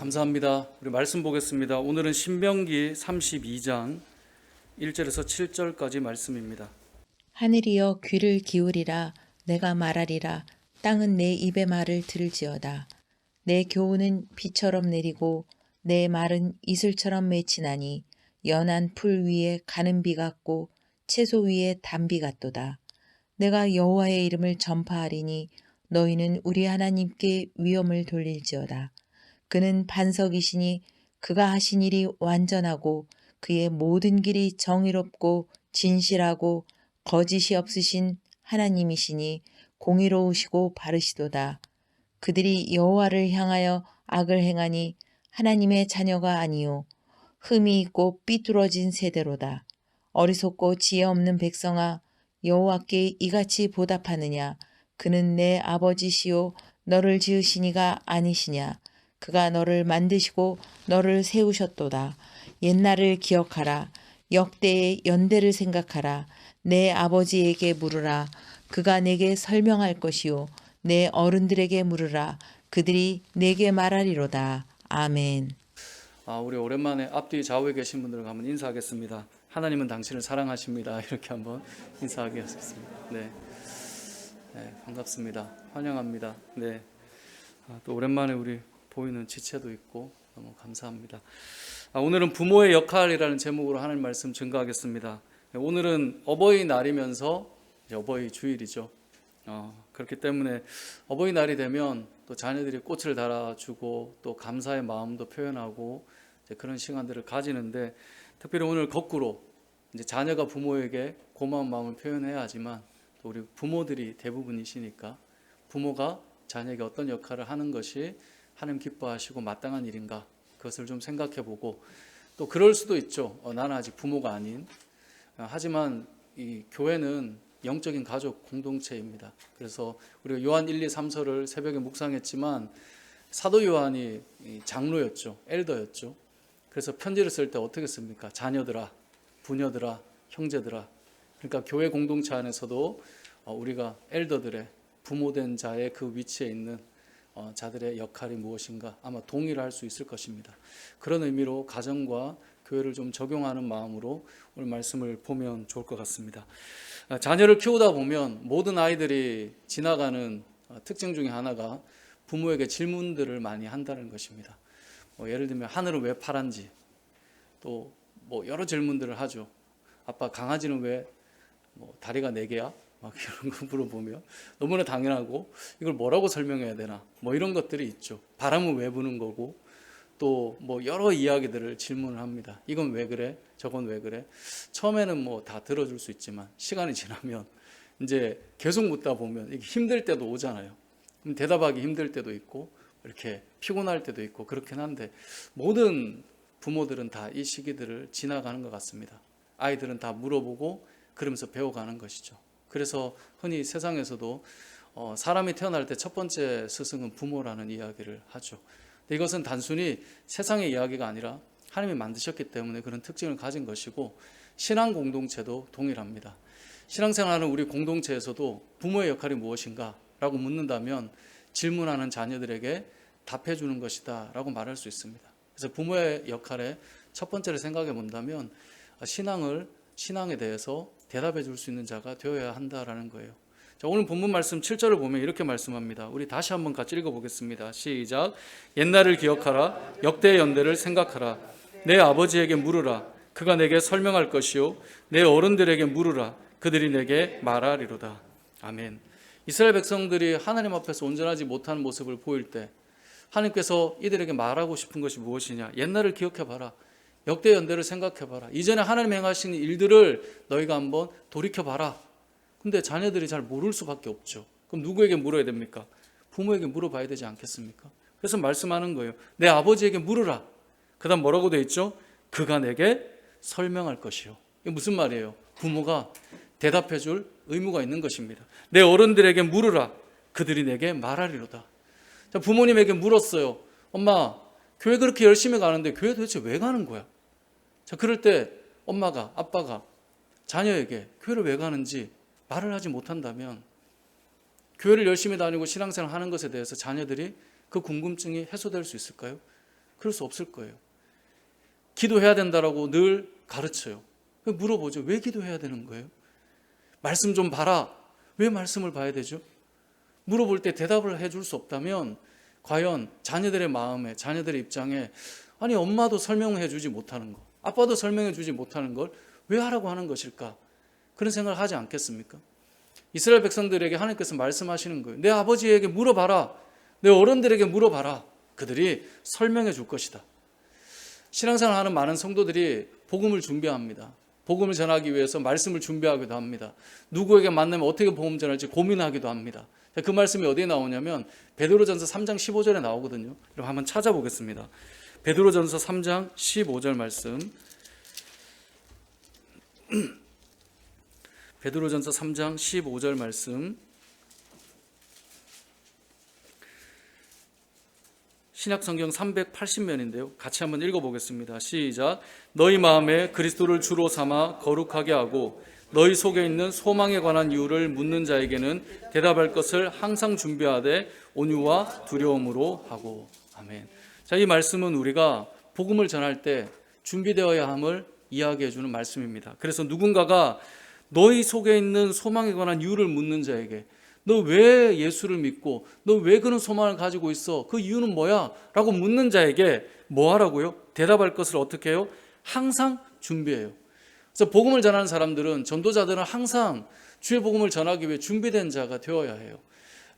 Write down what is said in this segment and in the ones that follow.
감사합니다. 우리 말씀 보겠습니다. 오늘은 신명기 32장 1절에서 7절까지 말씀입니다. 하늘이여 귀를 기울이라. 내가 말하리라. 땅은 내 입의 말을 들을지어다. 내 교훈은 비처럼 내리고 내 말은 이슬처럼 맺히나니 연한 풀 위에 가는 비 같고 채소 위에 단비 같도다. 내가 여호와의 이름을 전파하리니 너희는 우리 하나님께 위엄을 돌릴지어다. 그는 반석이시니 그가 하신 일이 완전하고 그의 모든 길이 정의롭고 진실하고 거짓이 없으신 하나님이시니 공의로우시고 바르시도다. 그들이 여호와를 향하여 악을 행하니 하나님의 자녀가 아니요 흠이 있고 삐뚤어진 세대로다. 어리석고 지혜 없는 백성아, 여호와께 이같이 보답하느냐? 그는 내 아버지시요 너를 지으신 이가 아니시냐? 그가 너를 만드시고 너를 세우셨도다. 옛날을 기억하라. 역대의 연대를 생각하라. 내 아버지에게 물으라. 그가 내게 설명할 것이요 내 어른들에게 물으라. 그들이 내게 말하리로다. 아멘. 우리 오랜만에 앞뒤 좌우에 계신 분들과 한번 인사하겠습니다. 하나님은 당신을 사랑하십니다. 이렇게 한번 인사하겠습니다. 네, 반갑습니다. 환영합니다. 네, 또 오랜만에 우리 보이는 지체도 있고 너무 감사합니다. 오늘은 부모의 역할이라는 제목으로 하나님 말씀 증거하겠습니다. 오늘은 어버이날이면서 이제 어버이 주일이죠. 그렇기 때문에 어버이날이 되면 또 자녀들이 꽃을 달아주고 또 감사의 마음도 표현하고 이제 그런 시간들을 가지는데, 특별히 오늘 거꾸로 이제 자녀가 부모에게 고마운 마음을 표현해야 하지만 또 우리 부모들이 대부분이시니까 부모가 자녀에게 어떤 역할을 하는 것이 하나님 기뻐하시고 마땅한 일인가, 그것을 좀 생각해보고, 또 그럴 수도 있죠. 나는 아직 부모가 아닌, 하지만 이 교회는 영적인 가족 공동체입니다. 그래서 우리가 요한 1, 2, 3서를 새벽에 묵상했지만 사도 요한이 장로였죠. 엘더였죠. 그래서 편지를 쓸 때 어떻게 씁니까? 자녀들아, 부녀들아, 형제들아. 그러니까 교회 공동체 안에서도 우리가 엘더들의, 부모된 자의 그 위치에 있는 자들의 역할이 무엇인가 아마 동의를 할 수 있을 것입니다. 그런 의미로 가정과 교회를 좀 적용하는 마음으로 오늘 말씀을 보면 좋을 것 같습니다. 자녀를 키우다 보면 모든 아이들이 지나가는 특징 중에 하나가 부모에게 질문들을 많이 한다는 것입니다. 예를 들면 하늘은 왜 파란지, 또 여러 질문들을 하죠. 아빠, 강아지는 왜 다리가 4개야? 막 이런 거 물어보면 너무나 당연하고 이걸 뭐라고 설명해야 되나, 이런 것들이 있죠. 바람은 왜 부는 거고, 또 여러 이야기들을 질문을 합니다. 이건 왜 그래? 저건 왜 그래? 처음에는 다 들어줄 수 있지만 시간이 지나면 이제 계속 묻다 보면 이게 힘들 때도 오잖아요. 그럼 대답하기 힘들 때도 있고 이렇게 피곤할 때도 있고 그렇긴 한데, 모든 부모들은 다 이 시기들을 지나가는 것 같습니다. 아이들은 다 물어보고 그러면서 배워가는 것이죠. 그래서 흔히 세상에서도 사람이 태어날 때 첫 번째 스승은 부모라는 이야기를 하죠. 이것은 단순히 세상의 이야기가 아니라 하나님이 만드셨기 때문에 그런 특징을 가진 것이고, 신앙 공동체도 동일합니다. 신앙생활하는 우리 공동체에서도 부모의 역할이 무엇인가 라고 묻는다면 질문하는 자녀들에게 답해 주는 것이다 라고 말할 수 있습니다. 그래서 부모의 역할의 첫 번째를 생각해 본다면 신앙에 대해서 대답해 줄 수 있는 자가 되어야 한다라는 거예요. 자, 오늘 본문 말씀 7절을 보면 이렇게 말씀합니다. 우리 다시 한번 같이 읽어보겠습니다. 시작. 옛날을 기억하라. 역대의 연대를 생각하라. 내 아버지에게 물으라. 그가 내게 설명할 것이요 내 어른들에게 물으라. 그들이 내게 말하리로다. 아멘. 이스라엘 백성들이 하나님 앞에서 온전하지 못한 모습을 보일 때 하나님께서 이들에게 말하고 싶은 것이 무엇이냐? 옛날을 기억해봐라. 역대 연대를 생각해봐라. 이전에 하나님 행하신 일들을 너희가 한번 돌이켜봐라. 근데 자녀들이 잘 모를 수밖에 없죠. 그럼 누구에게 물어야 됩니까? 부모에게 물어봐야 되지 않겠습니까? 그래서 말씀하는 거예요. 내 아버지에게 물으라. 그 다음 뭐라고 되어 있죠? 그가 내게 설명할 것이요. 이게 무슨 말이에요? 부모가 대답해 줄 의무가 있는 것입니다. 내 어른들에게 물으라. 그들이 내게 말하리로다. 자, 부모님에게 물었어요. 엄마, 교회 그렇게 열심히 가는데 교회 도대체 왜 가는 거야? 자, 그럴 때 엄마가, 아빠가 자녀에게 교회를 왜 가는지 말을 하지 못한다면, 교회를 열심히 다니고 신앙생활 하는 것에 대해서 자녀들이 그 궁금증이 해소될 수 있을까요? 그럴 수 없을 거예요. 기도해야 된다라고 늘 가르쳐요. 물어보죠. 왜 기도해야 되는 거예요? 말씀 좀 봐라. 왜 말씀을 봐야 되죠? 물어볼 때 대답을 해줄 수 없다면 과연 자녀들의 마음에, 자녀들의 입장에 아니 엄마도 설명해 주지 못하는 거, 아빠도 설명해 주지 못하는 걸 왜 하라고 하는 것일까? 그런 생각을 하지 않겠습니까? 이스라엘 백성들에게 하나님께서 말씀하시는 거예요. 내 아버지에게 물어봐라. 내 어른들에게 물어봐라. 그들이 설명해 줄 것이다. 신앙생활 하는 많은 성도들이 복음을 준비합니다. 복음을 전하기 위해서 말씀을 준비하기도 합니다. 누구에게 만나면 어떻게 복음 전할지 고민하기도 합니다. 그 말씀이 어디에 나오냐면 베드로전서 3장 15절에 나오거든요. 그럼 한번 찾아보겠습니다. 베드로전서 3장 15절 말씀. 베드로전서 3장 15절 말씀. 신약성경 380면인데요. 같이 한번 읽어보겠습니다. 시작. 너희 마음에 그리스도를 주로 삼아 거룩하게 하고 너희 속에 있는 소망에 관한 이유를 묻는 자에게는 대답할 것을 항상 준비하되 온유와 두려움으로 하고. 아멘. 자, 이 말씀은 우리가 복음을 전할 때 준비되어야 함을 이야기해 주는 말씀입니다. 그래서 누군가가 너희 속에 있는 소망에 관한 이유를 묻는 자에게 너 왜 예수를 믿고 너 왜 그런 소망을 가지고 있어? 그 이유는 뭐야? 라고 묻는 자에게 뭐 하라고요? 대답할 것을 어떻게 해요? 항상 준비해요. 그래서 복음을 전하는 사람들은, 전도자들은 항상 주의 복음을 전하기 위해 준비된 자가 되어야 해요.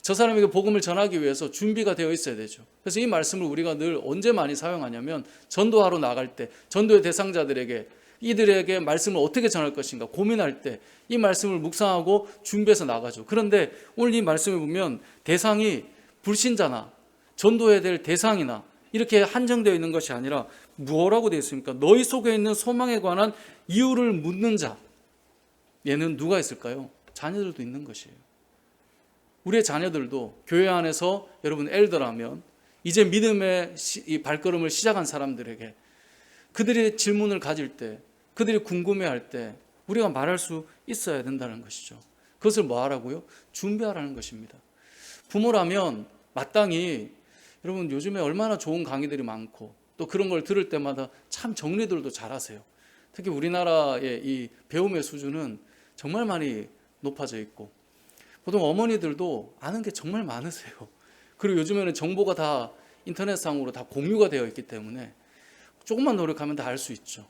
저 사람에게 복음을 전하기 위해서 준비가 되어 있어야 되죠. 그래서 이 말씀을 우리가 늘 언제 많이 사용하냐면 전도하러 나갈 때, 전도의 대상자들에게 이들에게 말씀을 어떻게 전할 것인가 고민할 때 이 말씀을 묵상하고 준비해서 나가죠. 그런데 오늘 이 말씀을 보면 대상이 불신자나 전도해야 될 대상이나 이렇게 한정되어 있는 것이 아니라 뭐라고 되어 있습니까? 너희 속에 있는 소망에 관한 이유를 묻는 자. 얘는 누가 있을까요? 자녀들도 있는 것이에요. 우리의 자녀들도 교회 안에서 여러분 엘더라면 이제 믿음의 이 발걸음을 시작한 사람들에게 그들이 질문을 가질 때, 그들이 궁금해할 때 우리가 말할 수 있어야 된다는 것이죠. 그것을 뭐 하라고요? 준비하라는 것입니다. 부모라면 마땅히, 여러분 요즘에 얼마나 좋은 강의들이 많고 또 그런 걸 들을 때마다 참 정리들도 잘하세요. 특히 우리나라의 이 배움의 수준은 정말 많이 높아져 있고 보통 어머니들도 아는 게 정말 많으세요. 그리고 요즘에는 정보가 다 인터넷상으로 다 공유가 되어 있기 때문에 조금만 노력하면 다 알 수 있죠.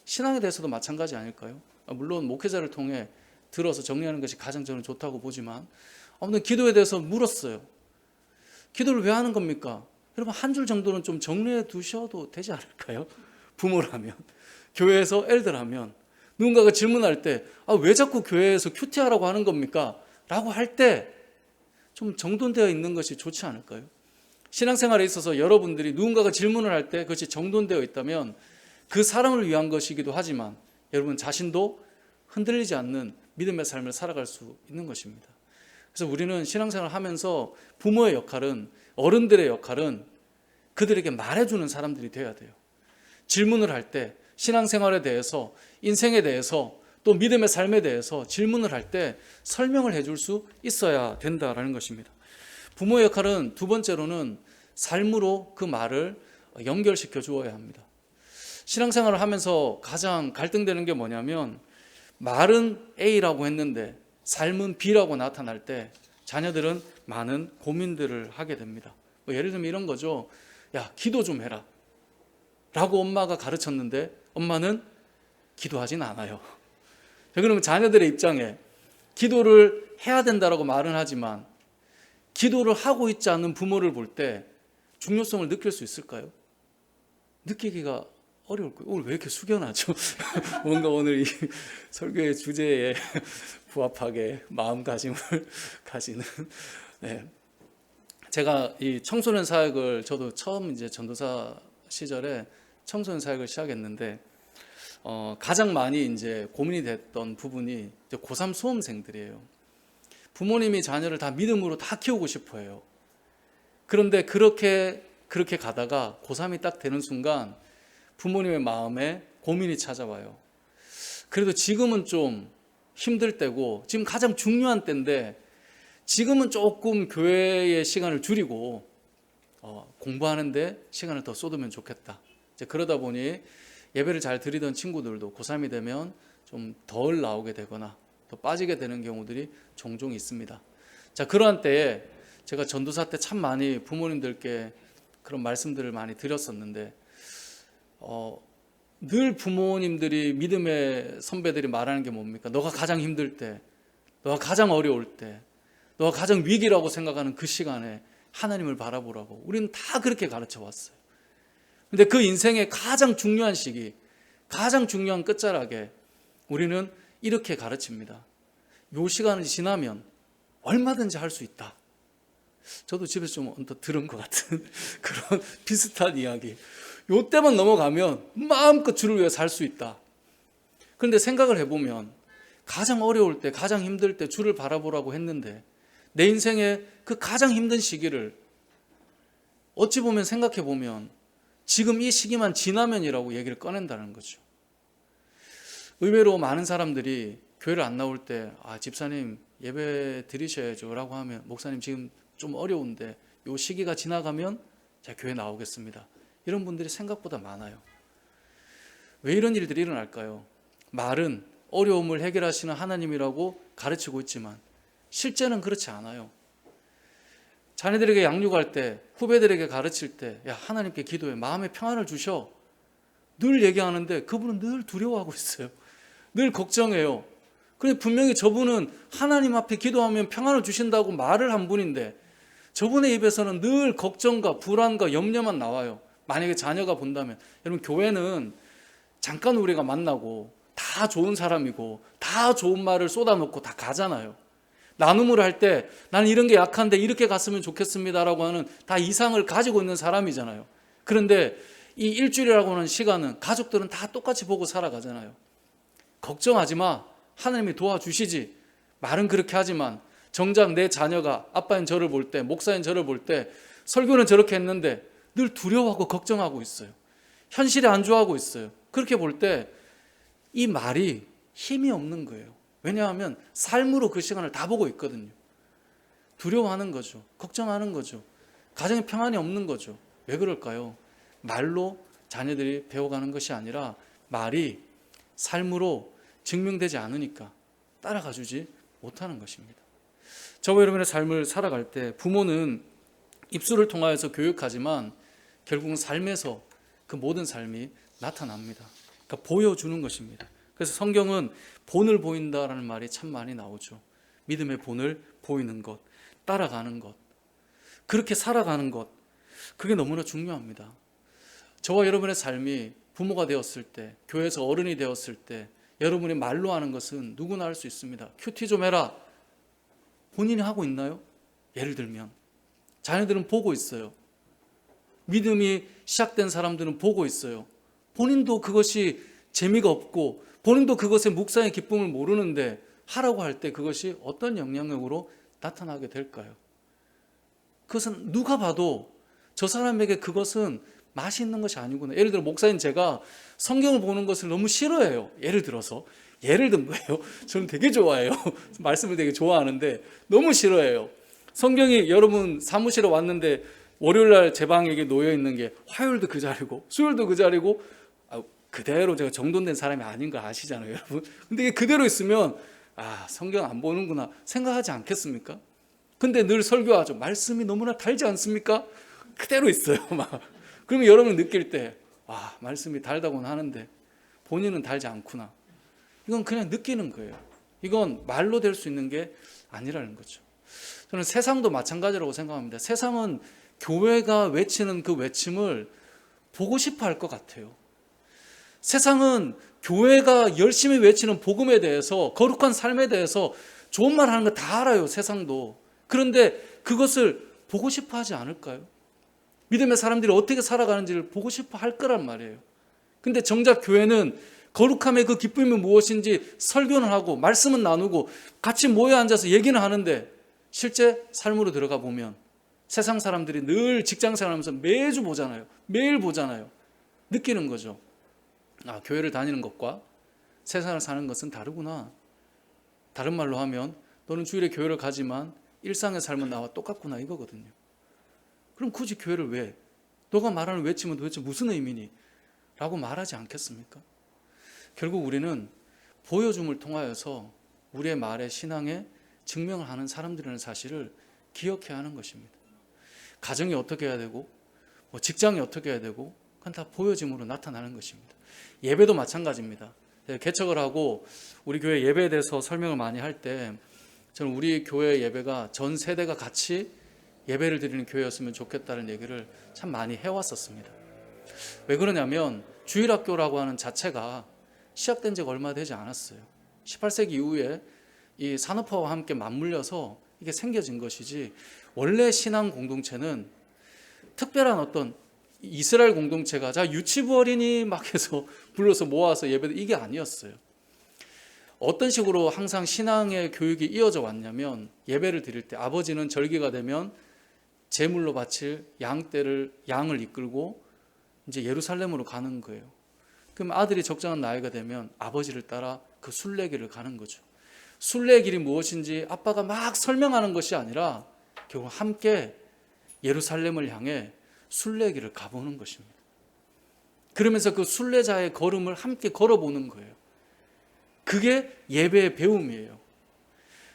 신앙에 대해서도 마찬가지 아닐까요? 물론 목회자를 통해 들어서 정리하는 것이 가장 저는 좋다고 보지만 아무튼 기도에 대해서 물었어요. 기도를 왜 하는 겁니까? 여러분 한 줄 정도는 좀 정리해 두셔도 되지 않을까요? 부모라면, 교회에서 엘더라면 누군가가 질문할 때 왜 자꾸 교회에서 큐티하라고 하는 겁니까? 라고 할 때 좀 정돈되어 있는 것이 좋지 않을까요? 신앙생활에 있어서 여러분들이 누군가가 질문을 할 때 그것이 정돈되어 있다면 그 사람을 위한 것이기도 하지만 여러분 자신도 흔들리지 않는 믿음의 삶을 살아갈 수 있는 것입니다. 그래서 우리는 신앙생활을 하면서 부모의 역할은, 어른들의 역할은 그들에게 말해주는 사람들이 되어야 돼요. 질문을 할 때 신앙생활에 대해서, 인생에 대해서, 또 믿음의 삶에 대해서 질문을 할 때 설명을 해줄 수 있어야 된다라는 것입니다. 부모의 역할은 두 번째로는 삶으로 그 말을 연결시켜 주어야 합니다. 신앙생활을 하면서 가장 갈등되는 게 뭐냐면 말은 A라고 했는데 삶은 B라고 나타날 때 자녀들은 많은 고민들을 하게 됩니다. 예를 들면 이런 거죠. 야, 기도 좀 해라 라고 엄마가 가르쳤는데 엄마는 기도하진 않아요. 그러면 자녀들의 입장에 기도를 해야 된다라고 말은 하지만 기도를 하고 있지 않는 부모를 볼 때 중요성을 느낄 수 있을까요? 느끼기가 어려울 거예요. 오늘 왜 이렇게 숙연하죠? 뭔가 오늘 이 설교의 주제에 부합하게 마음가짐을 가지는. 네. 제가 이 청소년 사역을 저도 처음 이제 전도사 시절에 청소년 사역을 시작했는데 가장 많이 이제 고민이 됐던 부분이 이제 고3 수험생들이에요. 부모님이 자녀를 다 믿음으로 다 키우고 싶어 해요. 그런데 그렇게 가다가 고3이 딱 되는 순간 부모님의 마음에 고민이 찾아와요. 그래도 지금은 좀 힘들 때고 지금 가장 중요한 때인데 지금은 조금 교회의 시간을 줄이고 공부하는데 시간을 더 쏟으면 좋겠다. 이제 그러다 보니 예배를 잘 드리던 친구들도 고3이 되면 좀 덜 나오게 되거나 또 빠지게 되는 경우들이 종종 있습니다. 자, 그러한 때에 제가 전도사 때 참 많이 부모님들께 그런 말씀들을 많이 드렸었는데 늘 부모님들이 믿음의 선배들이 말하는 게 뭡니까? 너가 가장 힘들 때, 너가 가장 어려울 때, 너가 가장 위기라고 생각하는 그 시간에 하나님을 바라보라고 우리는 다 그렇게 가르쳐 왔어요. 근데 그 인생의 가장 중요한 시기, 가장 중요한 끝자락에 우리는 이렇게 가르칩니다. 요 시간이 지나면 얼마든지 할 수 있다. 저도 집에서 좀 언뜻 들은 것 같은 그런 비슷한 이야기. 요 때만 넘어가면 마음껏 주를 위해 살 수 있다. 그런데 생각을 해보면 가장 어려울 때, 가장 힘들 때 주를 바라보라고 했는데 내 인생의 그 가장 힘든 시기를 어찌 보면 생각해 보면 지금 이 시기만 지나면이라고 얘기를 꺼낸다는 거죠. 의외로 많은 사람들이 교회를 안 나올 때 집사님 예배 드리셔야죠 라고 하면 목사님 지금 좀 어려운데 이 시기가 지나가면 제가 교회 나오겠습니다. 이런 분들이 생각보다 많아요. 왜 이런 일들이 일어날까요? 말은 어려움을 해결하시는 하나님이라고 가르치고 있지만 실제는 그렇지 않아요. 자녀들에게 양육할 때, 후배들에게 가르칠 때 하나님께 기도해 마음의 평안을 주셔 늘 얘기하는데 그분은 늘 두려워하고 있어요. 늘 걱정해요. 그런데 분명히 저분은 하나님 앞에 기도하면 평안을 주신다고 말을 한 분인데 저분의 입에서는 늘 걱정과 불안과 염려만 나와요. 만약에 자녀가 본다면 여러분 교회는 잠깐 우리가 만나고 다 좋은 사람이고 다 좋은 말을 쏟아놓고 다 가잖아요. 나눔을 할 때 나는 이런 게 약한데 이렇게 갔으면 좋겠습니다라고 하는 다 이상을 가지고 있는 사람이잖아요. 그런데 이 일주일이라고 하는 시간은 가족들은 다 똑같이 보고 살아가잖아요. 걱정하지 마. 하나님이 도와주시지. 말은 그렇게 하지만 정작 내 자녀가 아빠인 저를 볼 때, 목사인 저를 볼 때 설교는 저렇게 했는데 늘 두려워하고 걱정하고 있어요. 현실에 안주하고 있어요. 그렇게 볼 때 이 말이 힘이 없는 거예요. 왜냐하면 삶으로 그 시간을 다 보고 있거든요. 두려워하는 거죠. 걱정하는 거죠. 가정에 평안이 없는 거죠. 왜 그럴까요? 말로 자녀들이 배워가는 것이 아니라 말이 삶으로 증명되지 않으니까 따라가 주지 못하는 것입니다. 저와 여러분의 삶을 살아갈 때 부모는 입술을 통하여서 교육하지만 결국은 삶에서 그 모든 삶이 나타납니다. 그러니까 보여주는 것입니다. 그래서 성경은 본을 보인다라는 말이 참 많이 나오죠. 믿음의 본을 보이는 것, 따라가는 것, 그렇게 살아가는 것, 그게 너무나 중요합니다. 저와 여러분의 삶이 부모가 되었을 때, 교회에서 어른이 되었을 때 여러분이 말로 하는 것은 누구나 할 수 있습니다. 큐티 좀 해라. 본인이 하고 있나요? 예를 들면 자녀들은 보고 있어요. 믿음이 시작된 사람들은 보고 있어요. 본인도 그것이 재미가 없고 본인도 그것의 묵상의 기쁨을 모르는데 하라고 할 때 그것이 어떤 영향력으로 나타나게 될까요? 그것은 누가 봐도 저 사람에게 그것은 맛이 있는 것이 아니구나. 예를 들어 목사님 제가 성경을 보는 것을 너무 싫어해요. 예를 든 거예요. 저는 되게 좋아해요. 말씀을 되게 좋아하는데 너무 싫어해요. 성경이 여러분 사무실에 왔는데 월요일날 제 방에 놓여 있는 게 화요일도 그 자리고 수요일도 그 자리고 그대로 제가 정돈된 사람이 아닌 거 아시잖아요, 여러분. 근데 이게 그대로 있으면 성경 안 보는구나 생각하지 않겠습니까? 근데 늘 설교하죠. 말씀이 너무나 달지 않습니까? 그대로 있어요, 막. 그러면 여러분이 느낄 때 말씀이 달다고는 하는데 본인은 달지 않구나. 이건 그냥 느끼는 거예요. 이건 말로 될 수 있는 게 아니라는 거죠. 저는 세상도 마찬가지라고 생각합니다. 세상은 교회가 외치는 그 외침을 보고 싶어 할 것 같아요. 세상은 교회가 열심히 외치는 복음에 대해서, 거룩한 삶에 대해서 좋은 말 하는 거 다 알아요, 세상도. 그런데 그것을 보고 싶어 하지 않을까요? 믿음의 사람들이 어떻게 살아가는지를 보고 싶어 할 거란 말이에요. 근데 정작 교회는 거룩함의 그 기쁨이 무엇인지 설교는 하고 말씀은 나누고 같이 모여 앉아서 얘기는 하는데 실제 삶으로 들어가 보면 세상 사람들이 늘 직장생활하면서 매주 보잖아요. 매일 보잖아요. 느끼는 거죠. 교회를 다니는 것과 세상을 사는 것은 다르구나. 다른 말로 하면 너는 주일에 교회를 가지만 일상의 삶은 나와 똑같구나 이거거든요. 그럼 굳이 교회를 왜? 너가 말하는 외침은 도대체 무슨 의미니? 라고 말하지 않겠습니까? 결국 우리는 보여줌을 통하여서 우리의 말에 신앙에 증명을 하는 사람들이라는 사실을 기억해야 하는 것입니다. 가정이 어떻게 해야 되고 직장이 어떻게 해야 되고 그건 다 보여짐으로 나타나는 것입니다. 예배도 마찬가지입니다. 개척을 하고 우리 교회 예배에 대해서 설명을 많이 할 때 저는 우리 교회 예배가 전 세대가 같이 예배를 드리는 교회였으면 좋겠다는 얘기를 참 많이 해왔었습니다. 왜 그러냐면 주일학교라고 하는 자체가 시작된 지가 얼마 되지 않았어요. 18세기 이후에 이 산업화와 함께 맞물려서 이게 생겨진 것이지, 원래 신앙 공동체는 특별한 어떤 이스라엘 공동체가 자 유치부 어린이 막 해서 불러서 모아서 예배, 이게 아니었어요. 어떤 식으로 항상 신앙의 교육이 이어져 왔냐면, 예배를 드릴 때 아버지는 절기가 되면 제물로 바칠 양을 이끌고 이제 예루살렘으로 가는 거예요. 그럼 아들이 적정한 나이가 되면 아버지를 따라 그 순례길을 가는 거죠. 순례길이 무엇인지 아빠가 막 설명하는 것이 아니라 결국 함께 예루살렘을 향해 순례길을 가보는 것입니다. 그러면서 그 순례자의 걸음을 함께 걸어보는 거예요. 그게 예배의 배움이에요.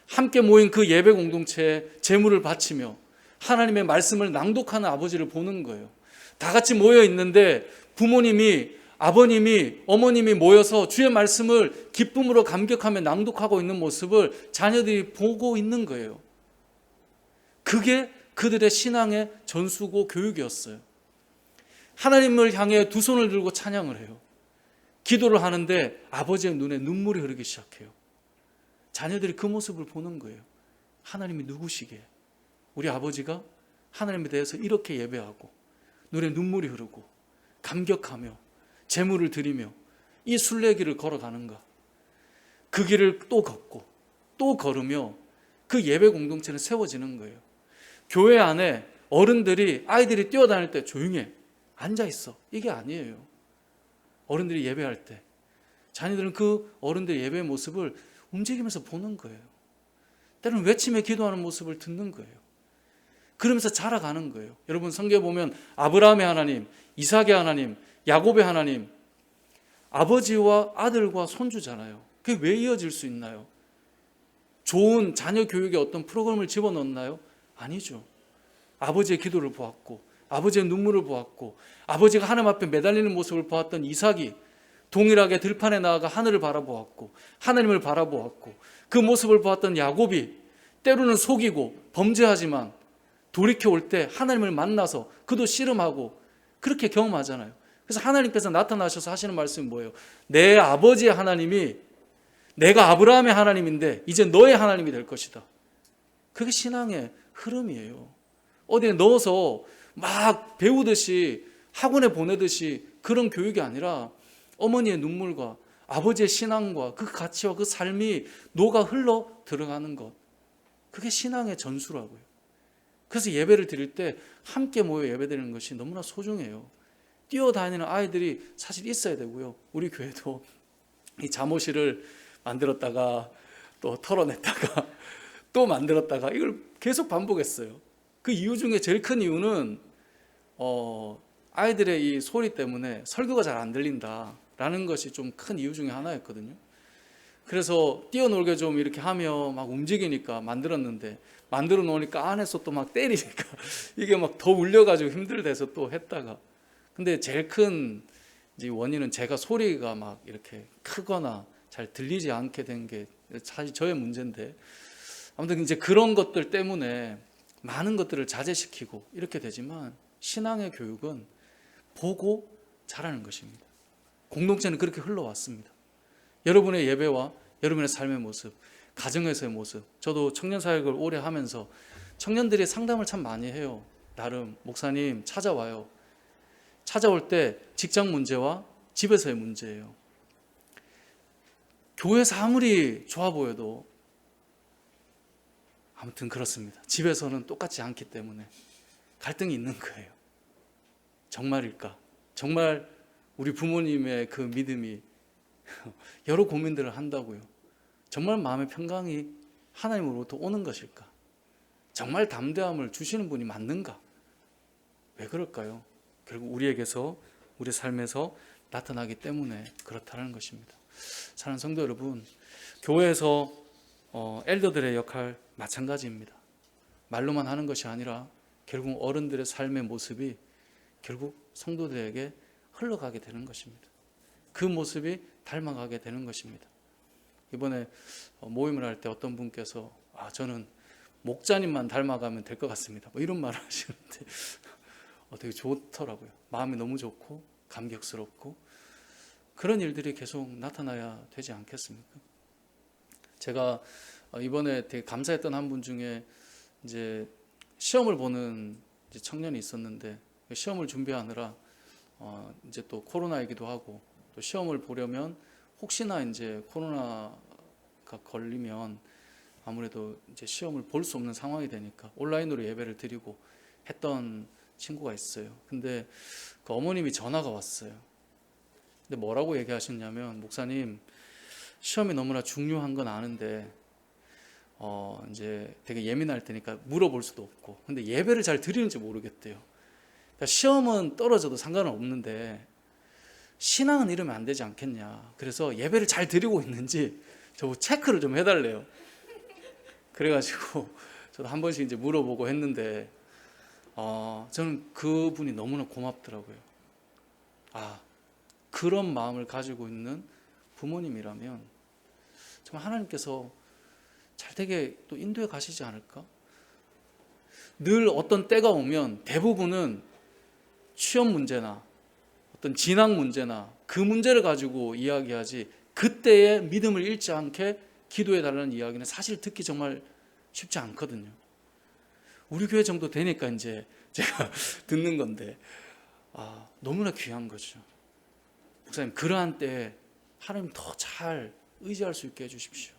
함께 모인 그 예배 공동체에 제물을 바치며 하나님의 말씀을 낭독하는 아버지를 보는 거예요. 다 같이 모여 있는데 부모님이, 아버님이, 어머님이 모여서 주의 말씀을 기쁨으로 감격하며 낭독하고 있는 모습을 자녀들이 보고 있는 거예요. 그게 그들의 신앙의 전수고 교육이었어요. 하나님을 향해 두 손을 들고 찬양을 해요. 기도를 하는데 아버지의 눈에 눈물이 흐르기 시작해요. 자녀들이 그 모습을 보는 거예요. 하나님이 누구시기에 우리 아버지가 하나님에 대해서 이렇게 예배하고 눈에 눈물이 흐르고 감격하며 제물을 드리며 이 순례길을 걸어가는가. 그 길을 또 걷고 또 걸으며 그 예배 공동체는 세워지는 거예요. 교회 안에 어른들이 아이들이 뛰어다닐 때 조용히 해, 앉아있어, 이게 아니에요. 어른들이 예배할 때 자녀들은 그 어른들의 예배의 모습을 움직이면서 보는 거예요. 때로는 외치며 기도하는 모습을 듣는 거예요. 그러면서 자라가는 거예요. 여러분 성경에 보면 아브라함의 하나님, 이삭의 하나님, 야곱의 하나님, 아버지와 아들과 손주잖아요. 그게 왜 이어질 수 있나요? 좋은 자녀 교육에 어떤 프로그램을 집어넣나요? 아니죠. 아버지의 기도를 보았고 아버지의 눈물을 보았고 아버지가 하나님 앞에 매달리는 모습을 보았던 이삭이 동일하게 들판에 나아가 하늘을 바라보았고 하나님을 바라보았고, 그 모습을 보았던 야곱이 때로는 속이고 범죄하지만 돌이켜 올 때 하나님을 만나서 그도 씨름하고 그렇게 경험하잖아요. 그래서 하나님께서 나타나셔서 하시는 말씀이 뭐예요? 내 아버지의 하나님이, 내가 아브라함의 하나님인데 이제 너의 하나님이 될 것이다. 그게 신앙의 흐름이에요. 어디에 넣어서 막 배우듯이 학원에 보내듯이 그런 교육이 아니라 어머니의 눈물과 아버지의 신앙과 그 가치와 그 삶이 녹아 흘러 들어가는 것, 그게 신앙의 전수라고요. 그래서 예배를 드릴 때 함께 모여 예배드리는 것이 너무나 소중해요. 뛰어다니는 아이들이 사실 있어야 되고요. 우리 교회도 이 잠옷실을 만들었다가 또 털어냈다가 또 만들었다가 이걸 계속 반복했어요. 그 이유 중에 제일 큰 이유는 아이들의 이 소리 때문에 설교가 잘 안 들린다라는 것이 좀 큰 이유 중에 하나였거든요. 그래서 뛰어놀게 좀 이렇게 하며 막 움직이니까 만들었는데, 만들어 놓으니까 안에서 또 막 때리니까 이게 막 더 울려가지고 힘들대서 또 했다가, 근데 제일 큰 이제 원인은 제가 소리가 막 이렇게 크거나 잘 들리지 않게 된 게 사실 저의 문제인데, 아무튼 이제 그런 것들 때문에 많은 것들을 자제시키고 이렇게 되지만, 신앙의 교육은 보고 자라는 것입니다. 공동체는 그렇게 흘러왔습니다. 여러분의 예배와 여러분의 삶의 모습, 가정에서의 모습, 저도 청년 사역을 오래 하면서 청년들이 상담을 참 많이 해요. 나름 목사님 찾아와요. 찾아올 때 직장 문제와 집에서의 문제예요. 교회에서 아무리 좋아 보여도 아무튼 그렇습니다. 집에서는 똑같지 않기 때문에 갈등이 있는 거예요. 정말일까? 정말 우리 부모님의 그 믿음이 여러 고민들을 한다고요. 정말 마음의 평강이 하나님으로부터 오는 것일까? 정말 담대함을 주시는 분이 맞는가? 왜 그럴까요? 결국 우리에게서, 우리 삶에서 나타나기 때문에 그렇다는 것입니다. 사랑하는 성도 여러분, 교회에서 엘더들의 역할 마찬가지입니다. 말로만 하는 것이 아니라 결국 어른들의 삶의 모습이 결국 성도들에게 흘러가게 되는 것입니다. 그 모습이 닮아가게 되는 것입니다. 이번에 모임을 할 때 어떤 분께서 저는 목자님만 닮아가면 될 것 같습니다, 뭐 이런 말을 하시는데 되게 좋더라고요. 마음이 너무 좋고 감격스럽고 그런 일들이 계속 나타나야 되지 않겠습니까? 제가 이번에 되게 감사했던 한 분 중에 이제 시험을 보는 이제 청년이 있었는데, 시험을 준비하느라 이제 또 코로나이기도 하고, 또 시험을 보려면 혹시나 이제 코로나가 걸리면 아무래도 이제 시험을 볼 수 없는 상황이 되니까 온라인으로 예배를 드리고 했던 친구가 있어요. 근데 그 어머님이 전화가 왔어요. 근데 뭐라고 얘기하셨냐면, 목사님, 시험이 너무나 중요한 건 아는데 이제 되게 예민할 테니까 물어볼 수도 없고, 근데 예배를 잘 드리는지 모르겠대요. 그러니까 시험은 떨어져도 상관은 없는데 신앙은 이러면 안 되지 않겠냐. 그래서 예배를 잘 드리고 있는지 저 체크를 좀 해달래요. 그래가지고 저도 한 번씩 이제 물어보고 했는데 저는 그분이 너무나 고맙더라고요. 그런 마음을 가지고 있는 부모님이라면 정말 하나님께서 잘 되게 또 인도해 가시지 않을까? 늘 어떤 때가 오면 대부분은 취업 문제나 어떤 진학 문제나 그 문제를 가지고 이야기하지, 그때의 믿음을 잃지 않게 기도해 달라는 이야기는 사실 듣기 정말 쉽지 않거든요. 우리 교회 정도 되니까 이제 제가 듣는 건데 너무나 귀한 거죠. 목사님, 그러한 때에 하나님 더 잘 의지할 수 있게 해주십시오.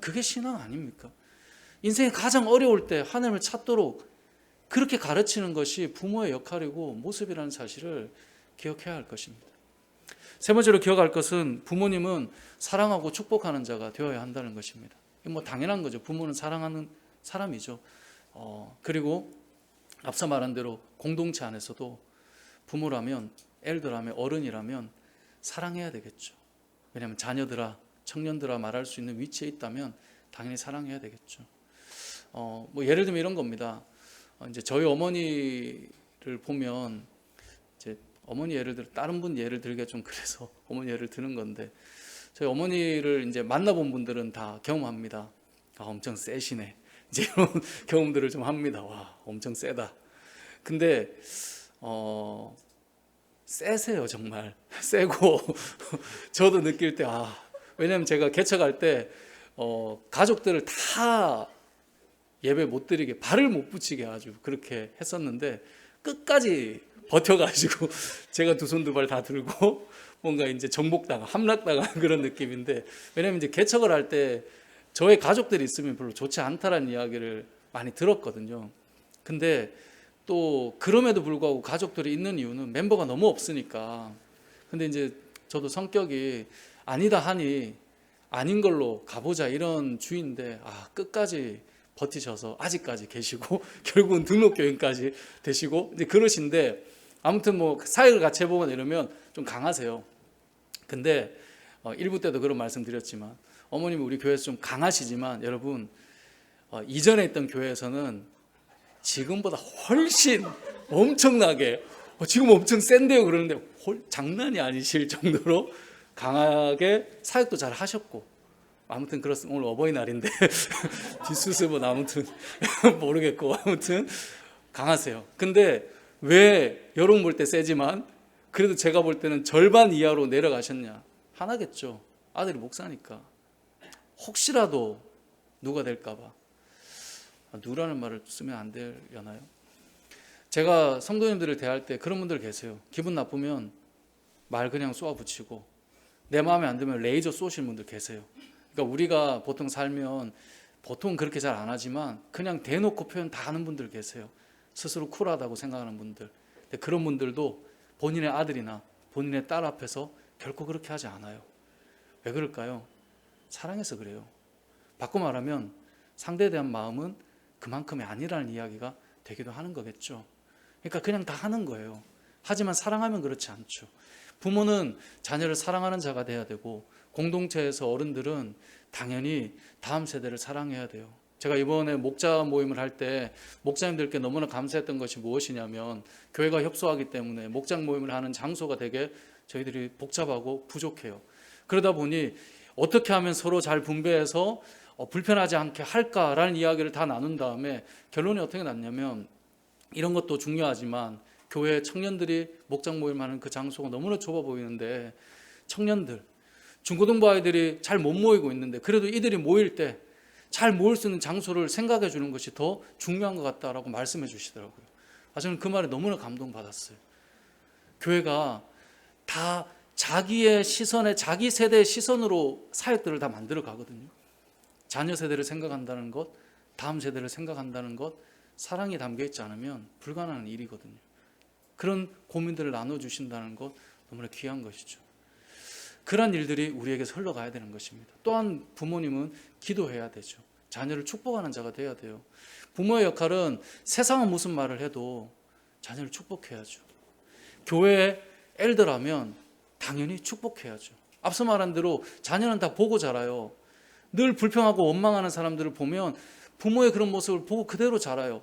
그게 신앙 아닙니까? 인생이 가장 어려울 때 하나님을 찾도록 그렇게 가르치는 것이 부모의 역할이고 모습이라는 사실을 기억해야 할 것입니다. 세 번째로 기억할 것은, 부모님은 사랑하고 축복하는 자가 되어야 한다는 것입니다. 뭐 당연한 거죠. 부모는 사랑하는 사람이죠. 그리고 앞서 말한 대로 공동체 안에서도 부모라면, 엘더라면, 어른이라면 사랑해야 되겠죠. 왜냐하면 자녀들아, 청년들아 말할 수 있는 위치에 있다면 당연히 사랑해야 되겠죠. 뭐 예를 들면 이런 겁니다. 이제 저희 어머니를 보면, 이제 어머니 예를 들어 다른 분 예를 들기가 좀 그래서 어머니 예를 드는 건데, 저희 어머니를 이제 만나본 분들은 다 경험합니다. 엄청 세시네, 이제 이런 경험들을 좀 합니다. 와, 엄청 세다. 근데 세세요, 정말 세고 저도 느낄 때 왜냐면 제가 개척할 때 가족들을 다 예배 못 드리게, 발을 못 붙이게 아주 그렇게 했었는데 끝까지 버텨가지고 제가 두 손 두 발 다 들고 뭔가 이제 정복당한, 함락당한 그런 느낌인데, 왜냐면 이제 개척을 할 때 저의 가족들이 있으면 별로 좋지 않다라는 이야기를 많이 들었거든요. 근데 또 그럼에도 불구하고 가족들이 있는 이유는 멤버가 너무 없으니까. 근데 이제 저도 성격이 아니다 하니 아닌 걸로 가보자 이런 주의인데, 끝까지 버티셔서 아직까지 계시고 결국은 등록교인까지 되시고 이제 그러신데, 아무튼 뭐 사역을 같이 해보거나 이러면 좀 강하세요. 근데 1부 때도 그런 말씀 드렸지만, 어머님이 우리 교회에서 좀 강하시지만 여러분, 이전에 있던 교회에서는 지금보다 훨씬 엄청나게 지금 엄청 센데요 그러는데 장난이 아니실 정도로 강하게 사역도 잘 하셨고, 아무튼 그렇습니다. 오늘 어버이날인데 뒷수습은 아무튼 모르겠고 아무튼 강하세요. 근데 왜 여러분 볼 때 세지만 그래도 제가 볼 때는 절반 이하로 내려가셨냐? 하나겠죠. 아들이 목사니까. 혹시라도 누가 될까 봐. 누라는 말을 쓰면 안 되려나요? 제가 성도님들을 대할 때 그런 분들 계세요. 기분 나쁘면 말 그냥 쏘아붙이고, 내 마음에 안 들면 레이저 쏘시는 분들 계세요. 그러니까 우리가 보통 살면 보통 그렇게 잘 안 하지만 그냥 대놓고 표현 다 하는 분들 계세요. 스스로 쿨하다고 생각하는 분들. 근데 그런 분들도 본인의 아들이나 본인의 딸 앞에서 결코 그렇게 하지 않아요. 왜 그럴까요? 사랑해서 그래요. 바꿔 말하면 상대에 대한 마음은 그만큼이 아니라는 이야기가 되기도 하는 거겠죠. 그러니까 그냥 다 하는 거예요. 하지만 사랑하면 그렇지 않죠. 부모는 자녀를 사랑하는 자가 돼야 되고, 공동체에서 어른들은 당연히 다음 세대를 사랑해야 돼요. 제가 이번에 목자 모임을 할 때 목자님들께 너무나 감사했던 것이 무엇이냐면, 교회가 협소하기 때문에 목장 모임을 하는 장소가 되게 저희들이 복잡하고 부족해요. 그러다 보니 어떻게 하면 서로 잘 분배해서 불편하지 않게 할까라는 이야기를 다 나눈 다음에 결론이 어떻게 났냐면, 이런 것도 중요하지만 교회 청년들이 목장 모임하는 그 장소가 너무나 좁아 보이는데, 청년들, 중고등부 아이들이 잘 못 모이고 있는데 그래도 이들이 모일 때 잘 모일 수 있는 장소를 생각해 주는 것이 더 중요한 것 같다라고 말씀해 주시더라고요. 저는 그 말에 너무나 감동받았어요. 교회가 다 자기의 시선에, 자기 세대의 시선으로 사역들을 다 만들어 가거든요. 자녀 세대를 생각한다는 것, 다음 세대를 생각한다는 것, 사랑이 담겨 있지 않으면 불가능한 일이거든요. 그런 고민들을 나눠주신다는 것, 너무나 귀한 것이죠. 그런 일들이 우리에게서 흘러가야 되는 것입니다. 또한 부모님은 기도해야 되죠. 자녀를 축복하는 자가 돼야 돼요. 부모의 역할은 세상은 무슨 말을 해도 자녀를 축복해야죠. 교회 엘더라면 당연히 축복해야죠. 앞서 말한 대로 자녀는 다 보고 자라요. 늘 불평하고 원망하는 사람들을 보면 부모의 그런 모습을 보고 그대로 자라요.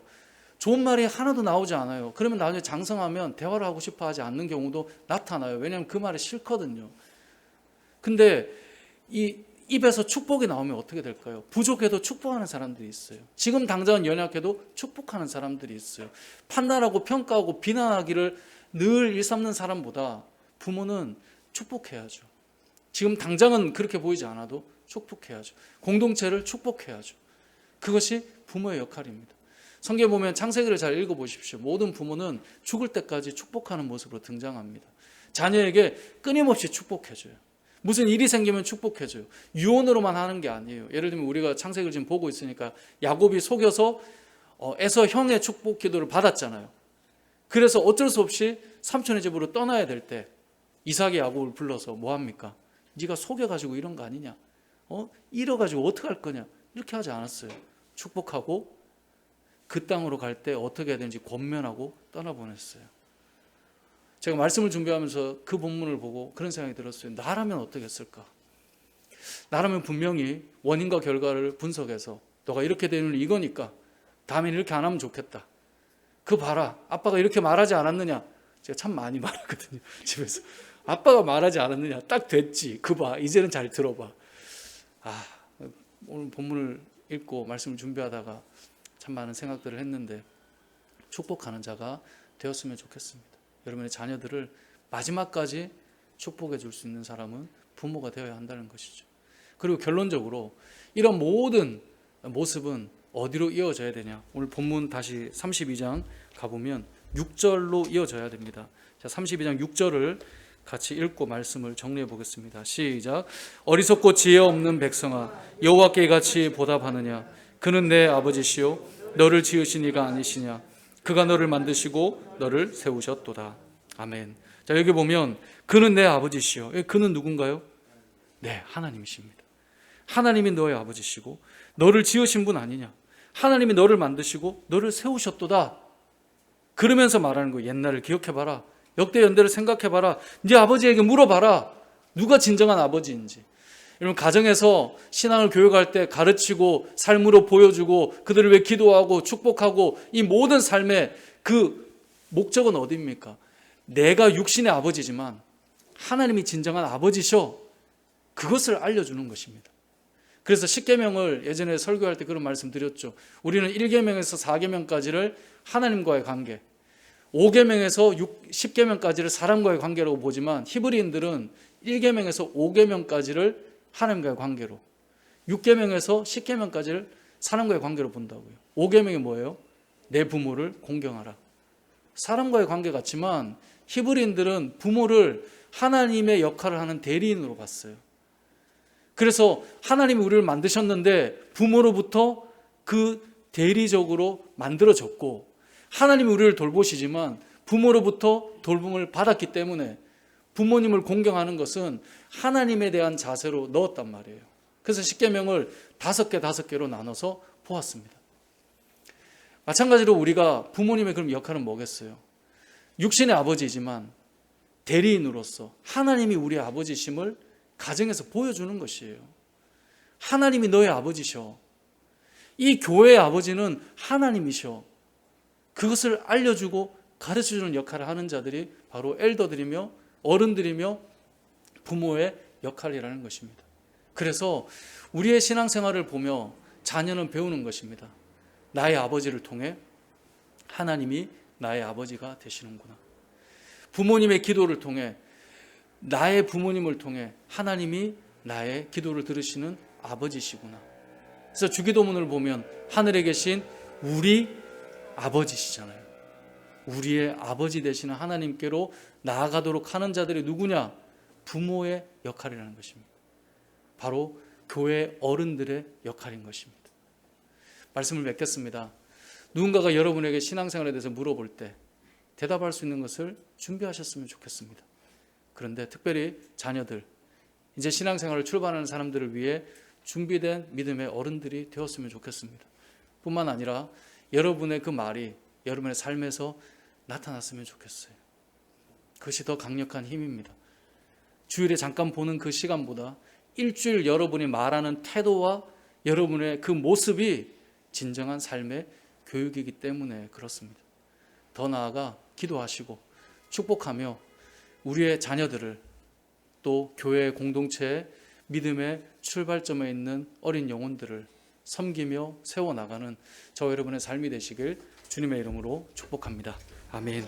좋은 말이 하나도 나오지 않아요. 그러면 나중에 장성하면 대화를 하고 싶어 하지 않는 경우도 나타나요. 왜냐하면 그 말이 싫거든요. 근데 이 입에서 축복이 나오면 어떻게 될까요? 부족해도 축복하는 사람들이 있어요. 지금 당장은 연약해도 축복하는 사람들이 있어요. 판단하고 평가하고 비난하기를 늘 일삼는 사람보다 부모는 축복해야죠. 지금 당장은 그렇게 보이지 않아도 축복해야죠. 공동체를 축복해야죠. 그것이 부모의 역할입니다. 성경에 보면 창세기를 잘 읽어보십시오. 모든 부모는 죽을 때까지 축복하는 모습으로 등장합니다. 자녀에게 끊임없이 축복해줘요. 무슨 일이 생기면 축복해줘요. 유언으로만 하는 게 아니에요. 예를 들면 우리가 창세기를 지금 보고 있으니까 야곱이 속여서 에서 형의 축복 기도를 받았잖아요. 그래서 어쩔 수 없이 삼촌의 집으로 떠나야 될 때 이삭이 야곱을 불러서 뭐 합니까? 네가 속여가지고 이런 거 아니냐? 잃어가지고 어떻게 할 거냐? 이렇게 하지 않았어요. 축복하고 그 땅으로 갈 때 어떻게 해야 되는지 권면하고 떠나보냈어요. 제가 말씀을 준비하면서 그 본문을 보고 그런 생각이 들었어요. 나라면 어떻게 했을까? 나라면 분명히 원인과 결과를 분석해서 너가 이렇게 되는 이거니까 다음엔 이렇게 안 하면 좋겠다. 그 봐라. 아빠가 이렇게 말하지 않았느냐? 제가 참 많이 말하거든요. 집에서. 아빠가 말하지 않았느냐? 딱 됐지. 그 봐. 이제는 잘 들어봐. 오늘 본문을 읽고 말씀을 준비하다가 참 많은 생각들을 했는데 축복하는 자가 되었으면 좋겠습니다. 여러분의 자녀들을 마지막까지 축복해 줄 수 있는 사람은 부모가 되어야 한다는 것이죠. 그리고 결론적으로 이런 모든 모습은 어디로 이어져야 되냐? 오늘 본문 다시 32장 가보면 6절로 이어져야 됩니다. 자, 32장 6절을 같이 읽고 말씀을 정리해 보겠습니다. 시작. 어리석고 지혜 없는 백성아, 여호와께 같이 보답하느냐? 그는 내 아버지시요 너를 지으신 이가 아니시냐? 그가 너를 만드시고 너를 세우셨도다. 아멘. 자, 여기 보면 그는 내 아버지시요. 그는 누군가요? 네, 하나님이십니다. 하나님이 너의 아버지시고 너를 지으신 분 아니냐? 하나님이 너를 만드시고 너를 세우셨도다. 그러면서 말하는 거, 옛날을 기억해봐라. 역대 연대를 생각해봐라. 네 아버지에게 물어봐라. 누가 진정한 아버지인지. 여러분, 가정에서 신앙을 교육할 때 가르치고 삶으로 보여주고 그들을 위해 기도하고 축복하고 이 모든 삶의 그 목적은 어디입니까? 내가 육신의 아버지지만 하나님이 진정한 아버지셔. 그것을 알려주는 것입니다. 그래서 10계명을 예전에 설교할 때 그런 말씀 드렸죠. 우리는 1계명에서 4계명까지를 하나님과의 관계, 5계명에서 10계명까지를 사람과의 관계라고 보지만 히브리인들은 1계명에서 5계명까지를 하나님과의 관계로, 6계명에서 10계명까지를 사람과의 관계로 본다고요. 5계명이 뭐예요? 내 부모를 공경하라. 사람과의 관계 같지만 히브리인들은 부모를 하나님의 역할을 하는 대리인으로 봤어요. 그래서 하나님이 우리를 만드셨는데 부모로부터 그 대리적으로 만들어졌고, 하나님이 우리를 돌보시지만 부모로부터 돌봄을 받았기 때문에 부모님을 공경하는 것은 하나님에 대한 자세로 넣었단 말이에요. 그래서 10계명을 5개로 나눠서 보았습니다. 마찬가지로 우리가 부모님의 그럼 역할은 뭐겠어요? 육신의 아버지이지만 대리인으로서 하나님이 우리의 아버지심을 가정에서 보여주는 것이에요. 하나님이 너의 아버지셔. 이 교회의 아버지는 하나님이셔. 그것을 알려주고 가르쳐주는 역할을 하는 자들이 바로 엘더들이며 어른들이며 부모의 역할이라는 것입니다. 그래서 우리의 신앙생활을 보며 자녀는 배우는 것입니다. 나의 아버지를 통해 하나님이 나의 아버지가 되시는구나. 부모님의 기도를 통해 나의 부모님을 통해 하나님이 나의 기도를 들으시는 아버지시구나. 그래서 주기도문을 보면 하늘에 계신 우리 아버지시잖아요. 우리의 아버지 되시는 하나님께로 나아가도록 하는 자들이 누구냐? 부모의 역할이라는 것입니다. 바로 교회 어른들의 역할인 것입니다. 말씀을 맺겠습니다. 누군가가 여러분에게 신앙생활에 대해서 물어볼 때 대답할 수 있는 것을 준비하셨으면 좋겠습니다. 그런데 특별히 자녀들, 이제 신앙생활을 출발하는 사람들을 위해 준비된 믿음의 어른들이 되었으면 좋겠습니다. 뿐만 아니라 여러분의 그 말이 여러분의 삶에서 나타났으면 좋겠어요. 그것이 더 강력한 힘입니다. 주일에 잠깐 보는 그 시간보다 일주일 여러분이 말하는 태도와 여러분의 그 모습이 진정한 삶의 교육이기 때문에 그렇습니다. 더 나아가 기도하시고 축복하며 우리의 자녀들을 또 교회 공동체의 믿음의 출발점에 있는 어린 영혼들을 섬기며 세워나가는 저와 여러분의 삶이 되시길 주님의 이름으로 축복합니다. 아멘.